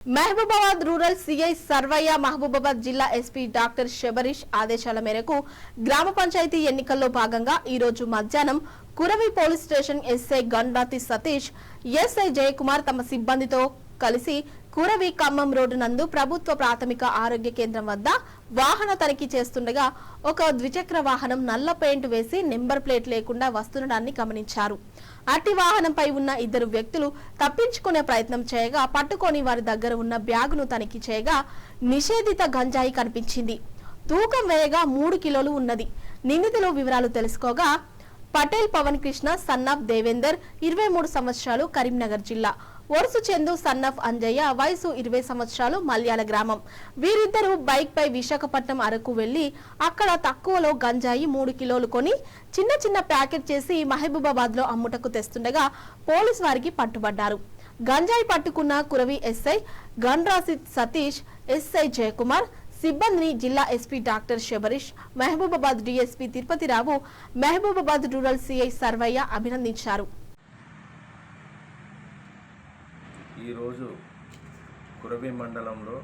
Mahabubabad rural CI Sarvaiah Mahabubabad జిల్లా SP doctor Shabarish ఆదేశాల మేరకు గ్రామ పంచాయతీ ఎన్నికల్లో భాగంగా ఈ రోజు మధ్యాహ్నం Kuravi police station SI Gandrathi Satish SI Jayakumar తమ సిబ్బందితో కలిసి కురవి ఖమ్మం రోడ్డు నందు ప్రభుత్వ ప్రాథమిక ఆరోగ్య కేంద్రం వద్ద వాహన తనిఖీ చేస్తుండగా ఒక ద్విచక్ర వాహనం నల్ల పెయింట్ వేసి నెంబర్ ప్లేట్ లేకుండా వస్తుండడాన్ని గమనించారు. అట్టి వాహనంపై ఉన్న ఇద్దరు వ్యక్తులు తప్పించుకునే ప్రయత్నం చేయగా పట్టుకొని వారి దగ్గర ఉన్న బ్యాగును తనిఖీ చేయగా నిషేధిత గంజాయి కనిపించింది. తూకం వేయగా 3 కిలోలు ఉన్నది. నిందితులు వివరాలు తెలుసుకోగా పటేల్ పవన్ కృష్ణ సన్నాఫ్ దేవేందర్ 23 సంవత్సరాలు కరీంనగర్ జిల్లా, ఒరుసు చందు సన్నాఫ్ అంజయ్య వయసు 20 సంవత్సరాలు మల్యాల గ్రామం. వీరిద్దరూ బైక్ పై విశాఖపట్నం అరకు వెళ్లి అక్కడ తక్కువలో గంజాయి 3 కిలోలు కొని చిన్న చిన్న ప్యాకెట్ చేసి మహబూబాబాద్ లో అమ్ముటకు తెస్తుండగా పోలీసు వారికి పట్టుబడ్డారు. గంజాయి పట్టుకున్న కురవి ఎస్ఐ గండ్రాసి సతీష్, ఎస్ఐ జయకుమార్ సిబ్బందిని జిల్లా SP doctor Sabarish, Mahabubabad DSP Tirupathi Rao, Mahabubabad rural CI Sarvaiah అభినందించారు. ఈరోజు కురవి మండలంలో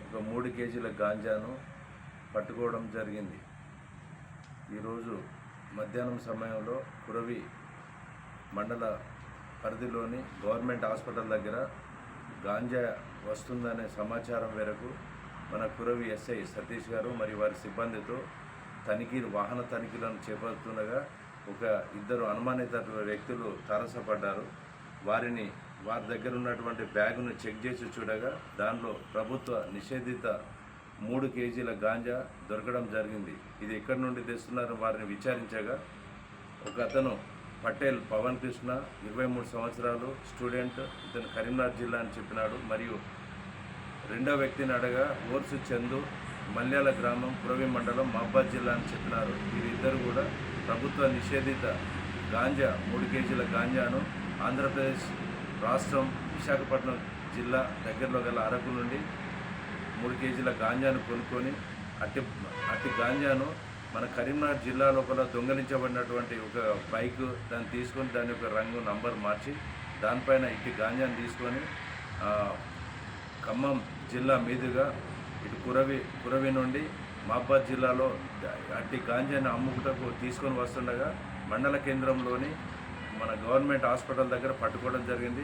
ఒక 3 కేజీల గాంజాను పట్టుకోవడం జరిగింది. ఈరోజు మధ్యాహ్నం సమయంలో కురవి మండల పరిధిలోని గవర్నమెంట్ హాస్పిటల్ దగ్గర గాంజా వస్తుందనే సమాచారం మేరకు మన కురవి ఎస్ఐ సతీష్ గారు మరియు వారి సిబ్బందితో వాహన తనిఖీలను చేపడుతుండగా ఒక ఇద్దరు అనుమానిత వ్యక్తులు తారసపడ్డారు. వారి దగ్గర ఉన్నటువంటి బ్యాగును చెక్ చేసి చూడగా దానిలో ప్రభుత్వ నిషేధిత 3 కేజీల గాంజా దొరకడం జరిగింది. ఇది ఎక్కడి నుండి తెస్తున్నారని వారిని విచారించగా ఒక అతను పటేల్ పవన్ కృష్ణ 23 సంవత్సరాలు స్టూడెంట్, ఇతను కరీంనగర్ జిల్లా అని చెప్పినాడు. మరియు రెండో వ్యక్తిని అడగా ఓర్సు చందు మల్యాల గ్రామం కురవి మండలం మహబూబాబాద్ జిల్లా అని చెప్పినారు. వీరిద్దరు కూడా ప్రభుత్వ నిషేధిత గాంజా 3 కేజీల గాంజాను ఆంధ్రప్రదేశ్ రాష్ట్రం విశాఖపట్నం జిల్లా దగ్గరలో గల అరకు నుండి 3 కేజీల గాంజాను కొనుక్కొని అట్టి గాంజాను మన కరీంనగర్ జిల్లా లోపల దొంగలించబడినటువంటి ఒక బైక్ దాన్ని తీసుకొని దాని యొక్క రంగు నంబర్ మార్చి దానిపైన ఇట్టి గాంజాను తీసుకొని ఖమ్మం జిల్లా మీదుగా ఇటు కురవి నుండి మహబూబాబాద్ జిల్లాలో అట్టి గాంజాను అమ్ముకుటకు తీసుకొని వస్తుండగా మండల కేంద్రంలోని మన గవర్నమెంట్ హాస్పిటల్ దగ్గర పట్టుకోవడం జరిగింది.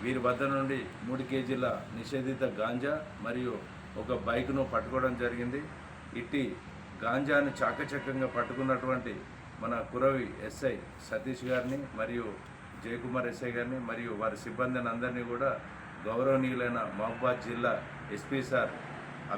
వీరి వద్ద నుండి 3 కేజీల నిషేధిత గాంజా మరియు ఒక బైక్ను పట్టుకోవడం జరిగింది. ఇట్టి గాంజాను చాకచక్యంగా పట్టుకున్నటువంటి మన కురవి ఎస్ఐ సతీష్ గారిని మరియు జయకుమార్ ఎస్ఐ గారిని మరియు వారి సిబ్బందిని అందరినీ కూడా గౌరవనీయులైన మహబూబాబాద్ జిల్లా ఎస్పీ సార్